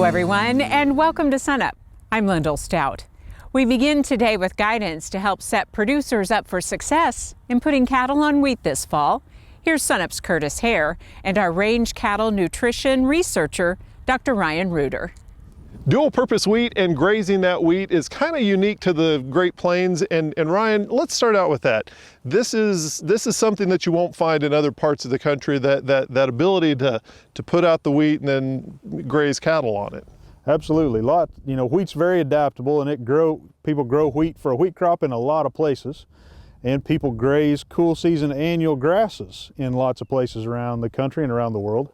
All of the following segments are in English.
everyone, and welcome to SUNUP. I'm Lyndall Stout. We begin today with guidance to help set producers up for success in putting cattle on wheat this fall. Here's SUNUP's Curtis Hare and our range cattle nutrition researcher, Dr. Ryan Reuter. Dual purpose wheat and grazing that wheat is kind of unique to the Great Plains. And Ryan, let's start out with that. This is something that you won't find in other parts of the country, that ability to put out the wheat and then graze cattle on it. Absolutely. Wheat's very adaptable, and people grow wheat for a wheat crop in a lot of places. And people graze cool season annual grasses in lots of places around the country and around the world.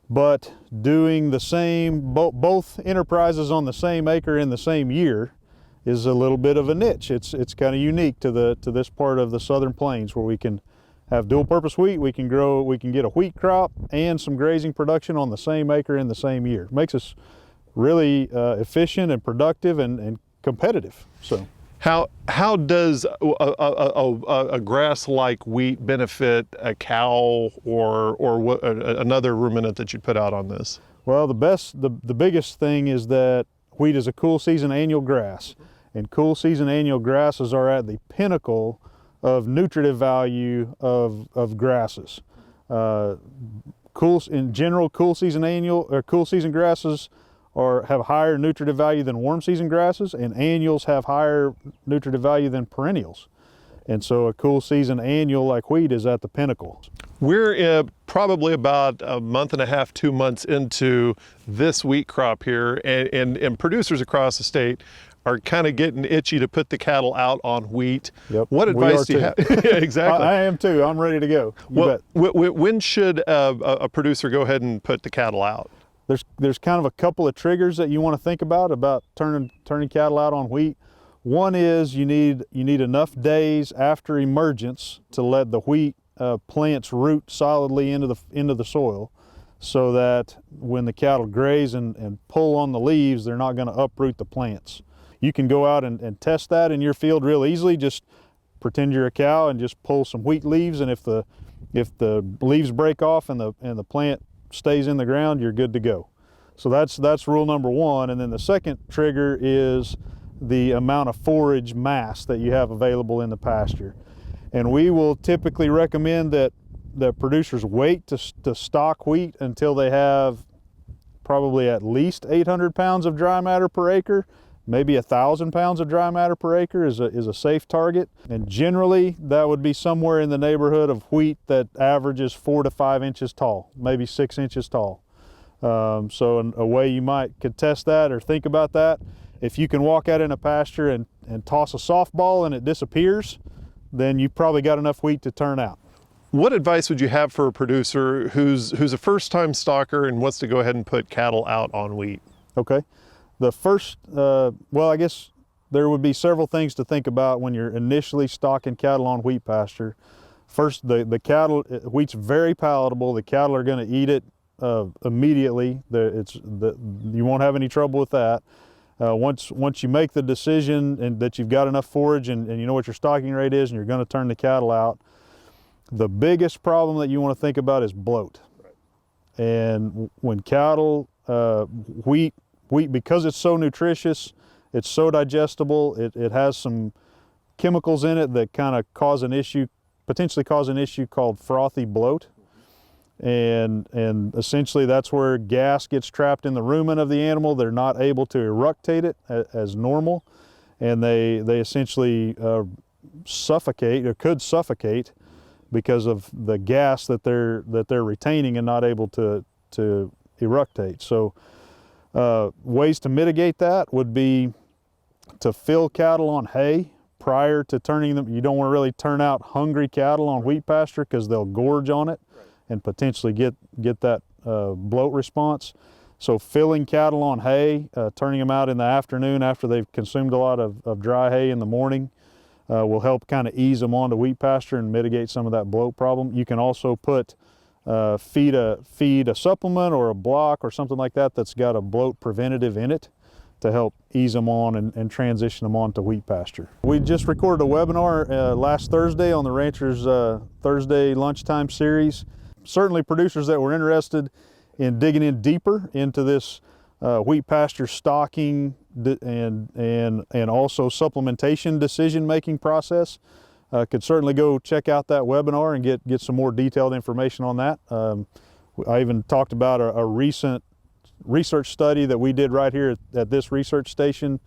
But doing the same, both enterprises on the same acre in the same year is a little bit of a niche. It's kind of unique to this part of the Southern Plains, where we can have dual purpose wheat, we can get a wheat crop and some grazing production on the same acre in the same year. It makes us really efficient and productive and competitive. So. How does a grass like wheat benefit a cow or another ruminant that you put out on this? Well, the biggest thing is that wheat is a cool season annual grass, and cool season annual grasses are at the pinnacle of nutritive value of grasses. In general, cool season grasses have higher nutritive value than warm season grasses, and annuals have higher nutritive value than perennials. And so a cool season annual like wheat is at the pinnacle. We're probably about a month and a half, 2 months into this wheat crop here, and producers across the state are kind of getting itchy to put the cattle out on wheat. Yep. What advice do you have? Yeah, exactly. I am too. I'm ready to go. When should a producer go ahead and put the cattle out? There's kind of a couple of triggers that you want to think about turning cattle out on wheat. One is you need enough days after emergence to let the wheat plants root solidly into the soil, so that when the cattle graze and pull on the leaves, they're not going to uproot the plants. You can go out and test that in your field real easily. Just pretend you're a cow and just pull some wheat leaves, and if the leaves break off and the plant stays in the ground, you're good to go. So that's rule number one. And then the second trigger is the amount of forage mass that you have available in the pasture. And we will typically recommend that producers wait to stock wheat until they have probably at least 800 pounds of dry matter per acre. Maybe 1,000 pounds of dry matter per acre is a safe target. And generally that would be somewhere in the neighborhood of wheat that averages 4 to 5 inches tall, maybe 6 inches tall. So a way you could test that or think about that, if you can walk out in a pasture and toss a softball and it disappears, then you've probably got enough wheat to turn out. What advice would you have for a producer who's a first-time stalker and wants to go ahead and put cattle out on wheat? Okay. The first, I guess there would be several things to think about when you're initially stocking cattle on wheat pasture. First, the cattle, wheat's very palatable. The cattle are going to eat it immediately. You won't have any trouble with that. Once you make the decision and that you've got enough forage and you know what your stocking rate is and you're going to turn the cattle out, the biggest problem that you want to think about is bloat. Right. And when cattle, wheat, because it's so nutritious, it's so digestible, it has some chemicals in it that kind of potentially cause an issue called frothy bloat. And essentially that's where gas gets trapped in the rumen of the animal. They're not able to eructate it as normal, and they essentially suffocate, or could suffocate, because of the gas that they're retaining and not able to eructate. So ways to mitigate that would be to fill cattle on hay prior to turning them. You don't want to really turn out hungry cattle on wheat pasture because they'll gorge on it and potentially get that bloat response. So filling cattle on hay, turning them out in the afternoon after they've consumed a lot of dry hay in the morning, will help kind of ease them onto wheat pasture and mitigate some of that bloat problem. You can also feed a supplement or a block or something like that that's got a bloat preventative in it to help ease them on and transition them on to wheat pasture. We just recorded a webinar last Thursday on the Ranchers Thursday Lunchtime series. Certainly producers that were interested in digging in deeper into this wheat pasture stocking and also supplementation decision-making process, could certainly go check out that webinar and get some more detailed information on that. I even talked about a recent research study that we did right here at this research station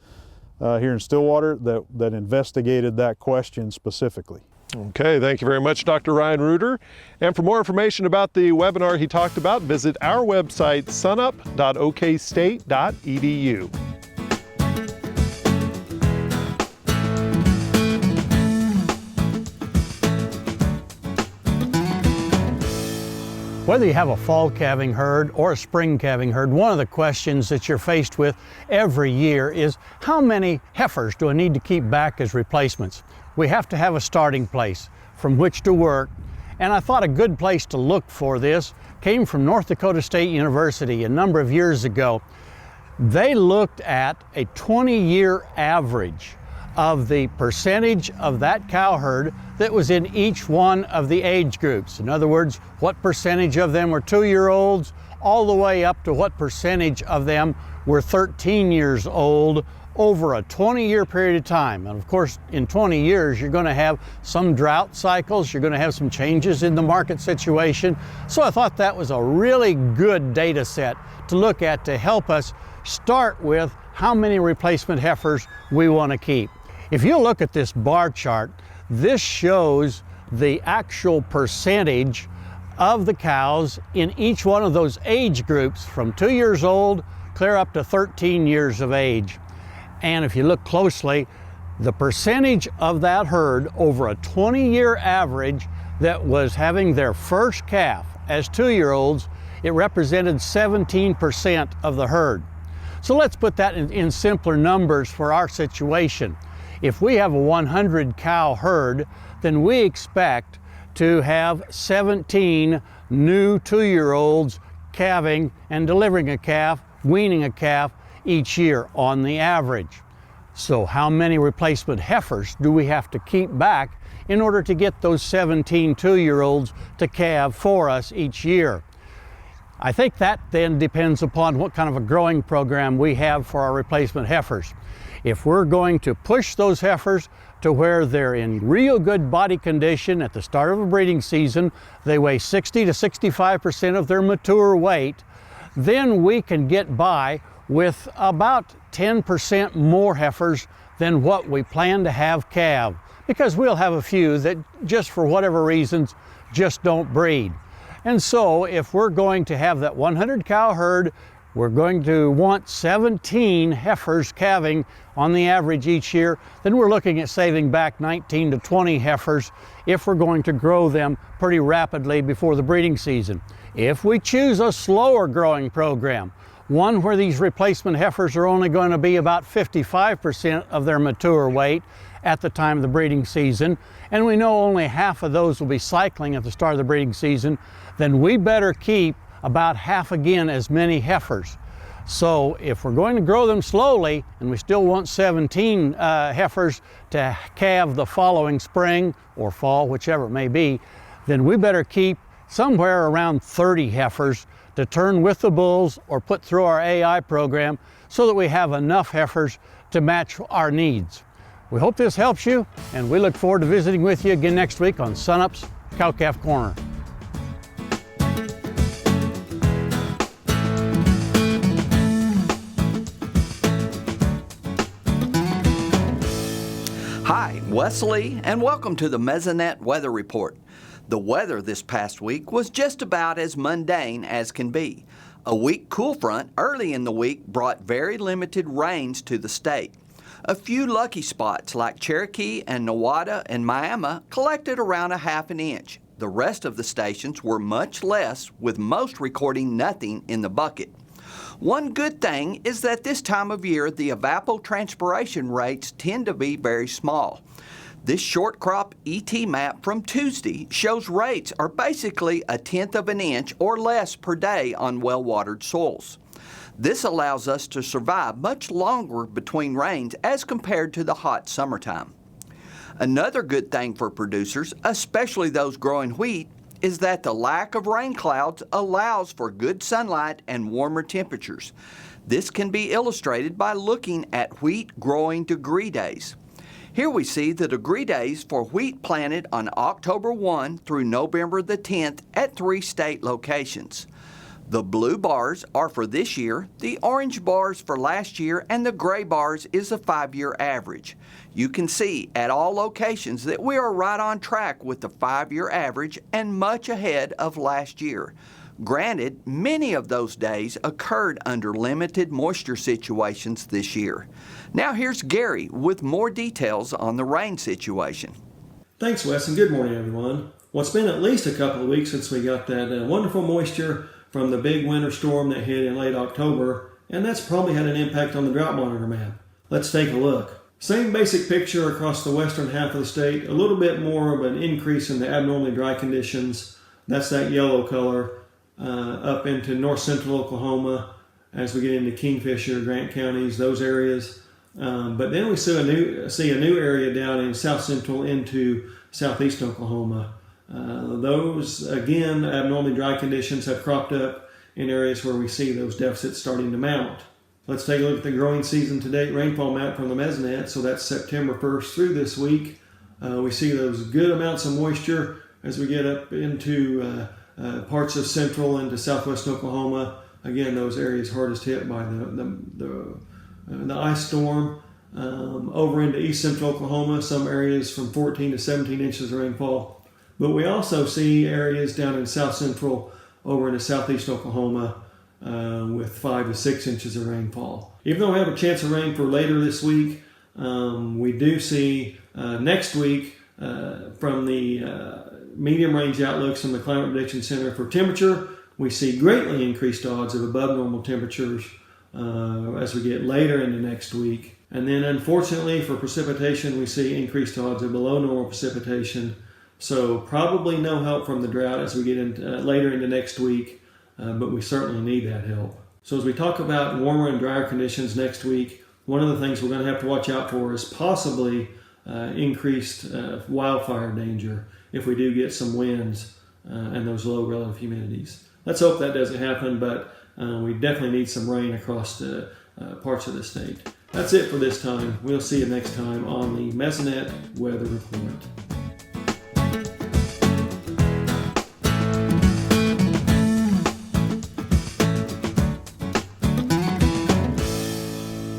here in Stillwater that investigated that question specifically. Okay, thank you very much, Dr. Ryan Reuter. And for more information about the webinar he talked about, visit our website, sunup.okstate.edu. Whether you have a fall calving herd or a spring calving herd, one of the questions that you're faced with every year is how many heifers do I need to keep back as replacements? We have to have a starting place from which to work, and I thought a good place to look for this came from North Dakota State University a number of years ago. They looked at a 20-year average of the percentage of that cow herd that was in each one of the age groups. In other words, what percentage of them were 2-year-olds, all the way up to what percentage of them were 13 years old over a 20-year period of time. And of course, in 20 years, you're going to have some drought cycles, you're going to have some changes in the market situation. So I thought that was a really good data set to look at to help us start with how many replacement heifers we want to keep. If you look at this bar chart, this shows the actual percentage of the cows in each one of those age groups from 2 years old clear up to 13 years of age. And if you look closely, the percentage of that herd over a 20-year average that was having their first calf as 2-year-olds, it represented 17% of the herd. So let's put that in simpler numbers for our situation. If we have a 100 cow herd, then we expect to have 17 new 2-year-olds calving and delivering a calf, weaning a calf each year on the average. So how many replacement heifers do we have to keep back in order to get those 17 2-year-olds to calve for us each year? I think that then depends upon what kind of a growing program we have for our replacement heifers. If we're going to push those heifers to where they're in real good body condition at the start of a breeding season, they weigh 60 to 65% of their mature weight, then we can get by with about 10% more heifers than what we plan to have calve, because we'll have a few that just for whatever reasons just don't breed. And so if we're going to have that 100 cow herd, we're going to want 17 heifers calving on the average each year, then we're looking at saving back 19 to 20 heifers if we're going to grow them pretty rapidly before the breeding season. If we choose a slower growing program, one where these replacement heifers are only going to be about 55% of their mature weight at the time of the breeding season, and we know only half of those will be cycling at the start of the breeding season, then we better keep about half again as many heifers. So if we're going to grow them slowly and we still want 17 heifers to calve the following spring or fall, whichever it may be, then we better keep somewhere around 30 heifers to turn with the bulls or put through our AI program so that we have enough heifers to match our needs. We hope this helps you, and we look forward to visiting with you again next week on SUNUP's Cow-Calf Corner. Hi, Wes Lee, and welcome to the Mesonet Weather Report. The weather this past week was just about as mundane as can be. A weak cool front early in the week brought very limited rains to the state. A few lucky spots like Cherokee and Nowata and Miami collected around a half an inch. The rest of the stations were much less, with most recording nothing in the bucket. One good thing is that this time of year the evapotranspiration rates tend to be very small. This short crop ET map from Tuesday shows rates are basically 1/10 of an inch or less per day on well-watered soils. This allows us to survive much longer between rains as compared to the hot summertime. Another good thing for producers, especially those growing wheat, is that the lack of rain clouds allows for good sunlight and warmer temperatures. This can be illustrated by looking at wheat growing degree days. Here we see the degree days for wheat planted on October 1 through November the 10th at 3 state locations. The blue bars are for this year, the orange bars for last year, and the gray bars is the 5-year average. You can see at all locations that we are right on track with the 5-year average and much ahead of last year. Granted, many of those days occurred under limited moisture situations this year. Now here's Gary with more details on the rain situation. Thanks, Wes, and good morning, everyone. Well, it's been at least a couple of weeks since we got that wonderful moisture from the big winter storm that hit in late October, and that's probably had an impact on the drought monitor map. Let's take a look. Same basic picture across the western half of the state, a little bit more of an increase in the abnormally dry conditions. That's that yellow color up into north central Oklahoma as we get into Kingfisher, Grant counties, those areas. But then we see a new area down in south central into southeast Oklahoma. Those, again, abnormally dry conditions have cropped up in areas where we see those deficits starting to mount. Let's take a look at the growing season to date rainfall map from the Mesonet. So that's September 1st through this week. We see those good amounts of moisture as we get up into parts of central into southwest Oklahoma. Again, those areas hardest hit by the ice storm. Over into east central Oklahoma, some areas from 14 to 17 inches of rainfall. But we also see areas down in south central over into southeast Oklahoma with 5 to 6 inches of rainfall. Even though we have a chance of rain for later this week, we do see next week from the medium range outlooks from the Climate Prediction Center for temperature, we see greatly increased odds of above normal temperatures as we get later into next week. And then unfortunately for precipitation, we see increased odds of below normal precipitation. So probably no help from the drought as we get later into next week, but we certainly need that help. So as we talk about warmer and drier conditions next week, one of the things we're going to have to watch out for is possibly increased wildfire danger if we do get some winds and those low relative humidities. Let's hope that doesn't happen, but we definitely need some rain across the parts of the state. That's it for this time. We'll see you next time on the Mesonet Weather Report.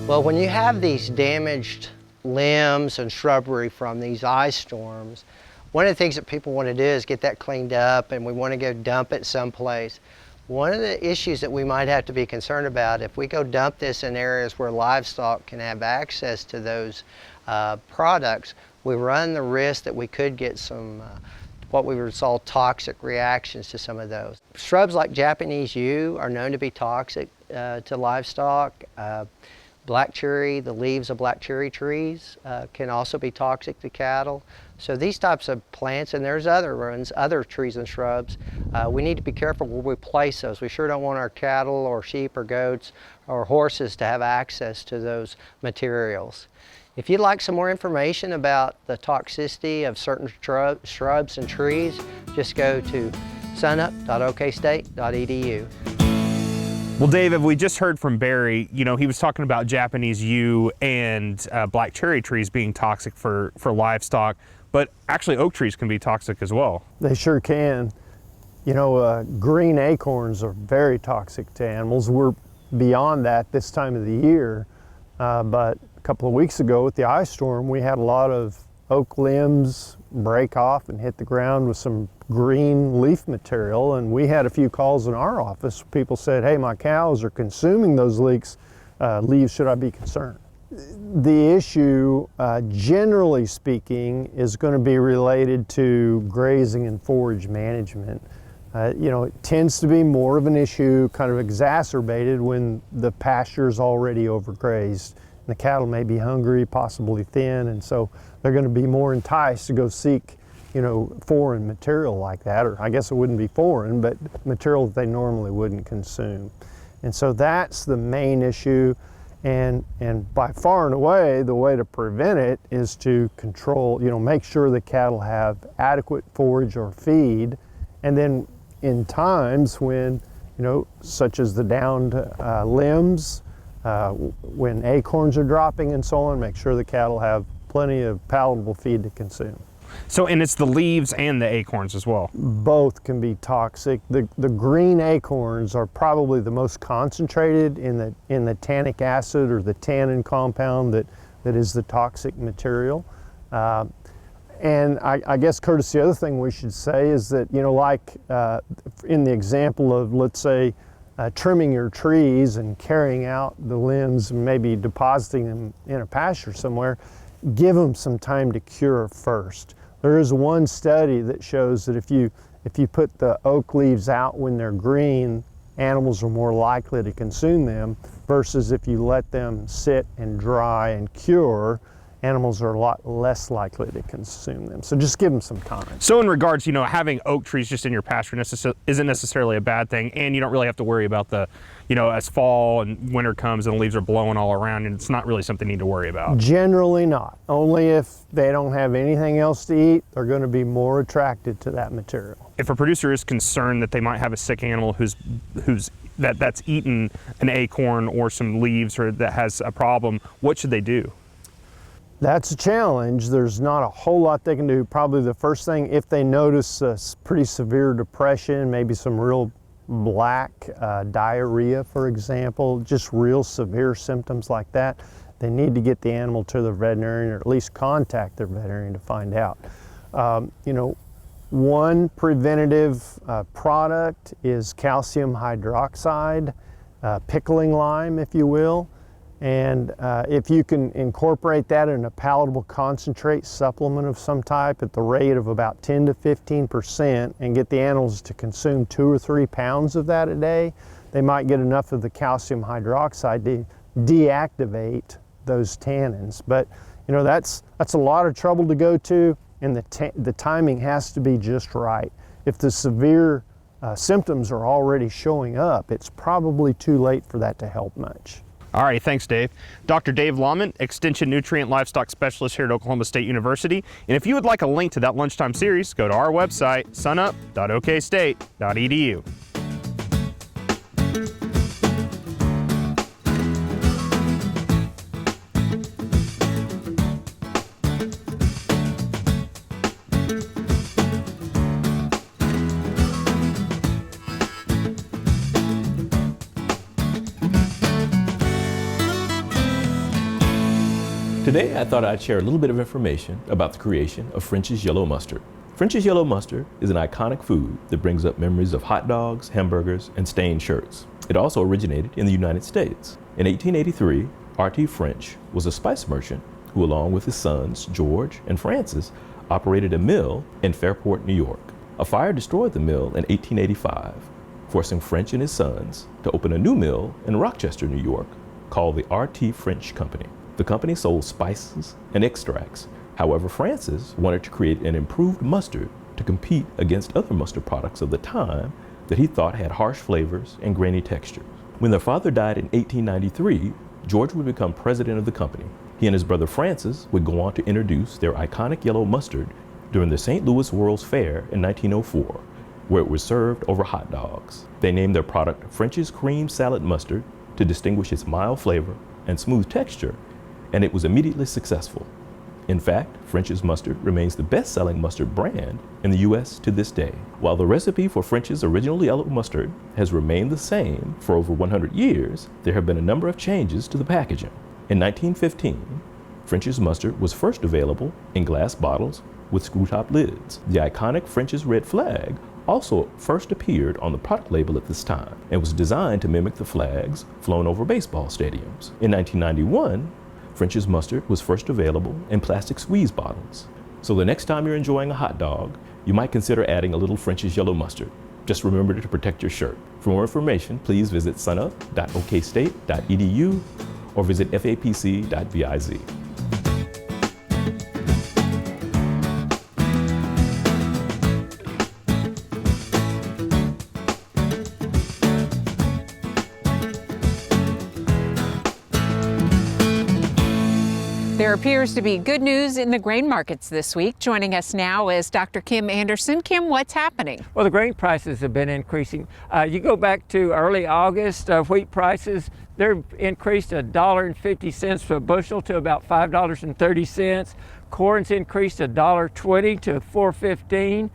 Well, when you have these damaged limbs and shrubbery from these ice storms, one of the things that people want to do is get that cleaned up, and we want to go dump it someplace. One of the issues that we might have to be concerned about, if we go dump this in areas where livestock can have access to those products, we run the risk that we could get some what we would call toxic reactions to some of those. Shrubs like Japanese yew are known to be toxic to livestock. Black cherry, the leaves of black cherry trees can also be toxic to cattle. So these types of plants, and there's other ones, other trees and shrubs, we need to be careful where we place those. We sure don't want our cattle or sheep or goats or horses to have access to those materials. If you'd like some more information about the toxicity of certain shrubs and trees, just go to sunup.okstate.edu. Well, Dave, we just heard from Barry, he was talking about Japanese yew and black cherry trees being toxic for livestock, but actually oak trees can be toxic as well. They sure can. Green acorns are very toxic to animals. We're beyond that this time of the year, but a couple of weeks ago with the ice storm, we had a lot of oak limbs break off and hit the ground with some green leaf material, and we had a few calls in our office. People said, hey, my cows are consuming those leaves, should I be concerned? The issue, generally speaking, is going to be related to grazing and forage management. It tends to be more of an issue, kind of exacerbated when the pasture is already overgrazed. The cattle may be hungry, possibly thin, and so they're going to be more enticed to go seek, foreign material like that, or I guess it wouldn't be foreign, but material that they normally wouldn't consume. And so that's the main issue, and by far and away, the way to prevent it is to control, make sure the cattle have adequate forage or feed, and then in times when, such as the downed limbs, when acorns are dropping and so on, make sure the cattle have plenty of palatable feed to consume. So, and it's the leaves and the acorns as well. Both can be toxic. The green acorns are probably the most concentrated in the tannic acid or the tannin compound that is the toxic material. And I guess, Curtis, the other thing we should say is that, you know, like in the example of, let's say, trimming your trees and carrying out the limbs and maybe depositing them in a pasture somewhere, give them some time to cure first. There is one study that shows that if you put the oak leaves out when they're green, animals are more likely to consume them, versus if you let them sit and dry and cure, animals are a lot less likely to consume them. So just give them some time. So in regards, you know, having oak trees just in your pasture isn't necessarily a bad thing, and you don't really have to worry about the, you know, as fall and winter comes and the leaves are blowing all around, and it's not really something you need to worry about. Generally not. Only if they don't have anything else to eat, they're going to be more attracted to that material. If a producer is concerned that they might have a sick animal that's eaten an acorn or some leaves or that has a problem, what should they do? That's a challenge. There's not a whole lot they can do. Probably the first thing, if they notice a pretty severe depression, maybe some real black diarrhea, for example, just real severe symptoms like that, they need to get the animal to the veterinarian, or at least contact their veterinarian to find out. You know, one preventative product is calcium hydroxide, pickling lime, if you will. And if you can incorporate that in a palatable concentrate supplement of some type at the rate of about 10 to 15% and get the animals to consume 2 or 3 pounds of that a day, they might get enough of the calcium hydroxide to deactivate those tannins. But you know, that's a lot of trouble to go to, and the timing has to be just right. If the severe symptoms are already showing up, it's probably too late for that to help much. All right, thanks, Dave. Dr. Dave Lalman, Extension Nutrient Livestock Specialist here at Oklahoma State University. And if you would like a link to that Lunchtime series, go to our website, sunup.okstate.edu. Today I thought I'd share a little bit of information about the creation of French's Yellow Mustard. French's Yellow Mustard is an iconic food that brings up memories of hot dogs, hamburgers, and stained shirts. It also originated in the United States. In 1883, R.T. French was a spice merchant who, along with his sons George and Francis, operated a mill in Fairport, New York. A fire destroyed the mill in 1885, forcing French and his sons to open a new mill in Rochester, New York, called the R.T. French Company. The company sold spices and extracts. However, Francis wanted to create an improved mustard to compete against other mustard products of the time that he thought had harsh flavors and grainy textures. When their father died in 1893, George would become president of the company. He and his brother Francis would go on to introduce their iconic yellow mustard during the St. Louis World's Fair in 1904, where it was served over hot dogs. They named their product French's Cream Salad Mustard to distinguish its mild flavor and smooth texture, and it was immediately successful. In fact, French's Mustard remains the best-selling mustard brand in the U.S. to this day. While the recipe for French's original yellow mustard has remained the same for over 100 years, there have been a number of changes to the packaging. In 1915, French's Mustard was first available in glass bottles with screw-top lids. The iconic French's red flag also first appeared on the product label at this time and was designed to mimic the flags flown over baseball stadiums. In 1991, French's Mustard was first available in plastic squeeze bottles. So the next time you're enjoying a hot dog, you might consider adding a little French's Yellow Mustard. Just remember to protect your shirt. For more information, please visit sunup.okstate.edu or visit fapc.biz. There There appears to be good news in the grain markets this week. Joining us now is Dr. Kim Anderson. Kim, what's happening? Well, the grain prices have been increasing. You go back to early August, wheat prices, they've increased $1.50 per bushel to about $5.30. Corn's increased $1.20 to $4.15.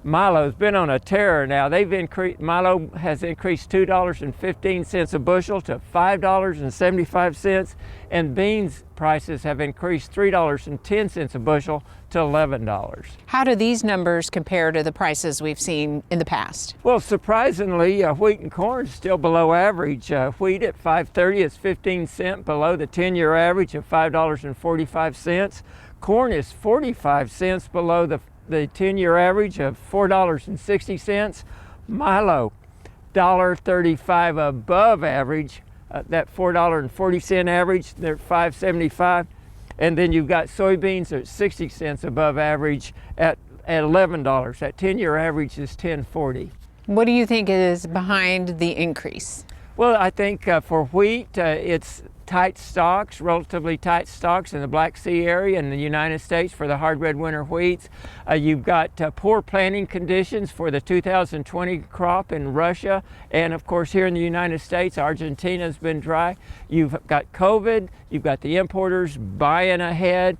Milo's been on a tear now. Milo has increased $2.15 a bushel to $5.75, and beans prices have increased $3.10 a bushel to $11. How do these numbers compare to the prices we've seen in the past? Well, surprisingly, wheat and corn is still below average. Wheat at $5.30 is 15 cents below the 10-year average of $5.45. Corn is 45 cents below the 10-year average of $4.60. Milo, $1.35 above average, that $4.40 average, they're $5.75. And then you've got soybeans at 60 cents above average at $11. That 10-year average is $10.40. What do you think is behind the increase? Well, I think for wheat, it's tight stocks, relatively tight stocks in the Black Sea area in the United States for the hard red winter wheats. You've got poor planting conditions for the 2020 crop in Russia, and of course here in the United States, Argentina's been dry. You've got COVID, you've got the importers buying ahead,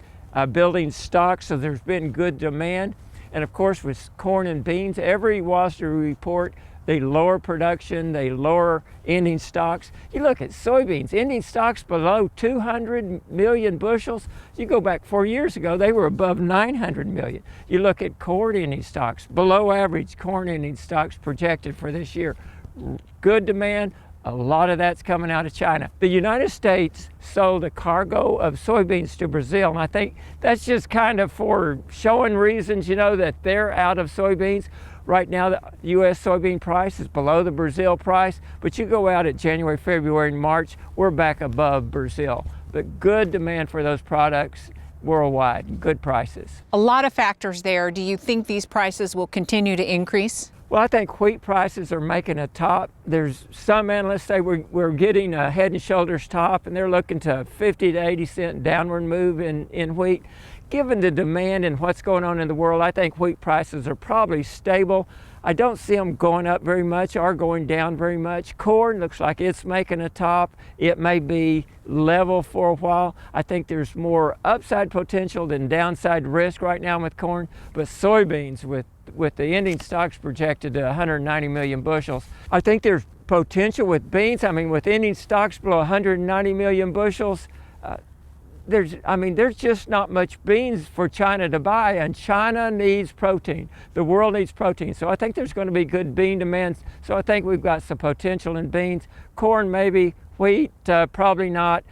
building stocks, so there's been good demand. And of course with corn and beans, every WASDE report, they lower production, they lower ending stocks. You look at soybeans, ending stocks below 200 million bushels. You go back 4 years ago, they were above 900 million. You look at corn ending stocks, below average corn ending stocks projected for this year. Good demand, a lot of that's coming out of China. The United States sold a cargo of soybeans to Brazil, and I think that's just kind of for showing reasons, you know, that they're out of soybeans. Right now, the U.S. soybean price is below the Brazil price, but you go out at January, February, and March, we're back above Brazil. But good demand for those products worldwide, good prices. A lot of factors there. Do you think these prices will continue to increase? Well, I think wheat prices are making a top. There's some analysts say we're getting a head and shoulders top, and they're looking to 50 to 80 cent downward move in wheat. Given the demand and what's going on in the world, I think wheat prices are probably stable. I don't see them going up very much or going down very much. Corn looks like it's making a top. It may be level for a while. I think there's more upside potential than downside risk right now with corn, but soybeans with the ending stocks projected to 190 million bushels. I think there's potential with beans. I mean, with ending stocks below 190 million bushels, there's just not much beans for China to buy, and China needs protein. The world needs protein. So I think there's going to be good bean demand. So I think we've got some potential in beans. Corn maybe, wheat probably not.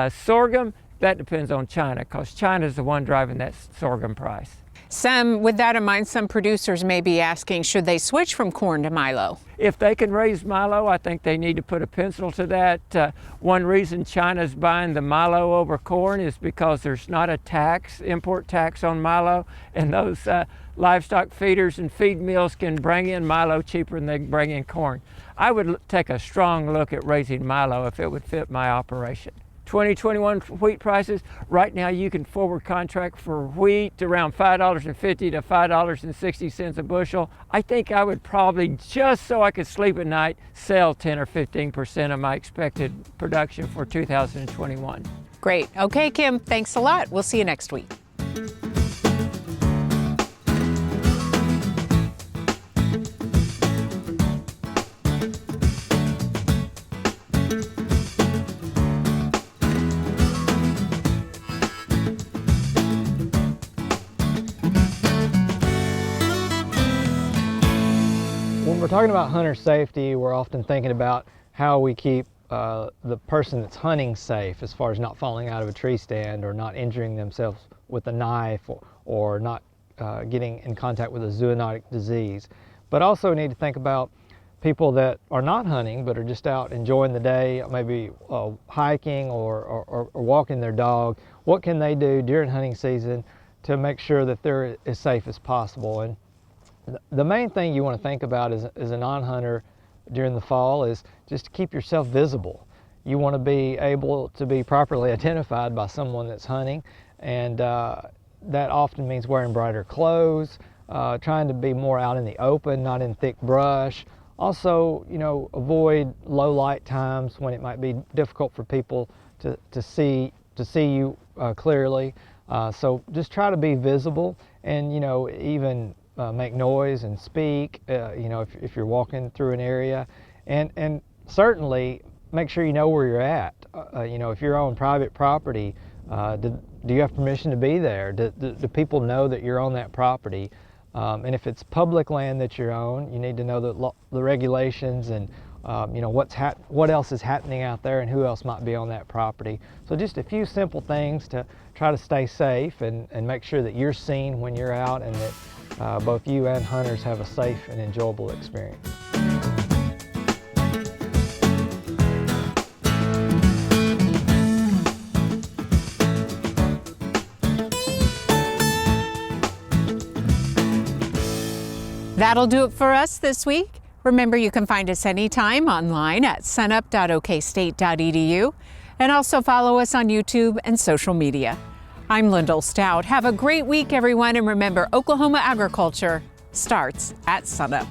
Sorghum, that depends on China, because China's the one driving that sorghum price. With that in mind, some producers may be asking, should they switch from corn to Milo? If they can raise Milo, I think they need to put a pencil to that. One reason China's buying the Milo over corn is because there's not a import tax on Milo, and those livestock feeders and feed mills can bring in Milo cheaper than they can bring in corn. I would take a strong look at raising Milo if it would fit my operation. 2021 wheat prices, right now you can forward contract for wheat around $5.50 to $5.60 a bushel. I think I would probably, just so I could sleep at night, sell 10 or 15% of my expected production for 2021. Great. Okay, Kim, thanks a lot. We'll see you next week. When we're talking about hunter safety, we're often thinking about how we keep the person that's hunting safe, as far as not falling out of a tree stand or not injuring themselves with a knife or not getting in contact with a zoonotic disease. But also need to think about people that are not hunting but are just out enjoying the day, maybe hiking or walking their dog. What can they do during hunting season to make sure that they're as safe as possible? And the main thing you want to think about as a non-hunter during the fall is just to keep yourself visible. you want to be able to be properly identified by someone that's hunting, and that often means wearing brighter clothes, trying to be more out in the open, not in thick brush. Also, avoid low light times when it might be difficult for people to see you clearly. So just try to be visible, and even make noise and speak. If you're walking through an area, and certainly make sure you know where you're at. If you're on private property, do you have permission to be there? Do people know that you're on that property? And if it's public land that you're on, you need to know the regulations and what else is happening out there and who else might be on that property. So just a few simple things to try to stay safe and make sure that you're seen when you're out, and that both you and hunters have a safe and enjoyable experience. That'll do it for us this week. Remember, you can find us anytime online at sunup.okstate.edu, and also follow us on YouTube and social media. I'm Lyndall Stout. Have a great week, everyone, and remember, Oklahoma agriculture starts at sunup.